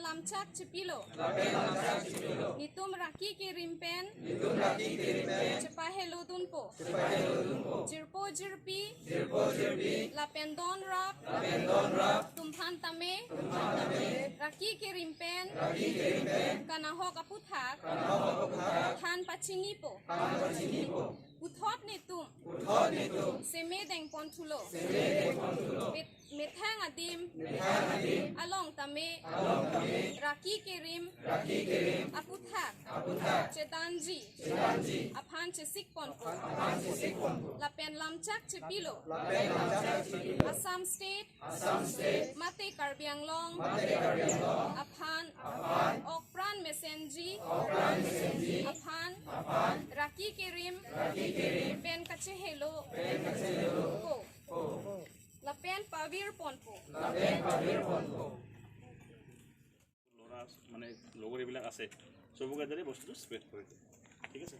lamchak chipilo nitum raki ke rimpen cepahe lodun po jirpo jirpi lapen don rap tumhan tame raki ke rimpen kanahok aputhak than pachini po uthot nitum seme deng pontulo methang adim along tame raki kerim aputhak chetanji aphan chesik ponpo lapen lamchak chepilo Assam State mate Karbi Anglong aphan okpran mesenji aphan raki kerim pen kache hello ko lapen pavir ponpo লৰা মানে লগৰ এইবিলাক আছে চবকে দৰে বস্তুটো spread কৰি দিয়ে ঠিক আছে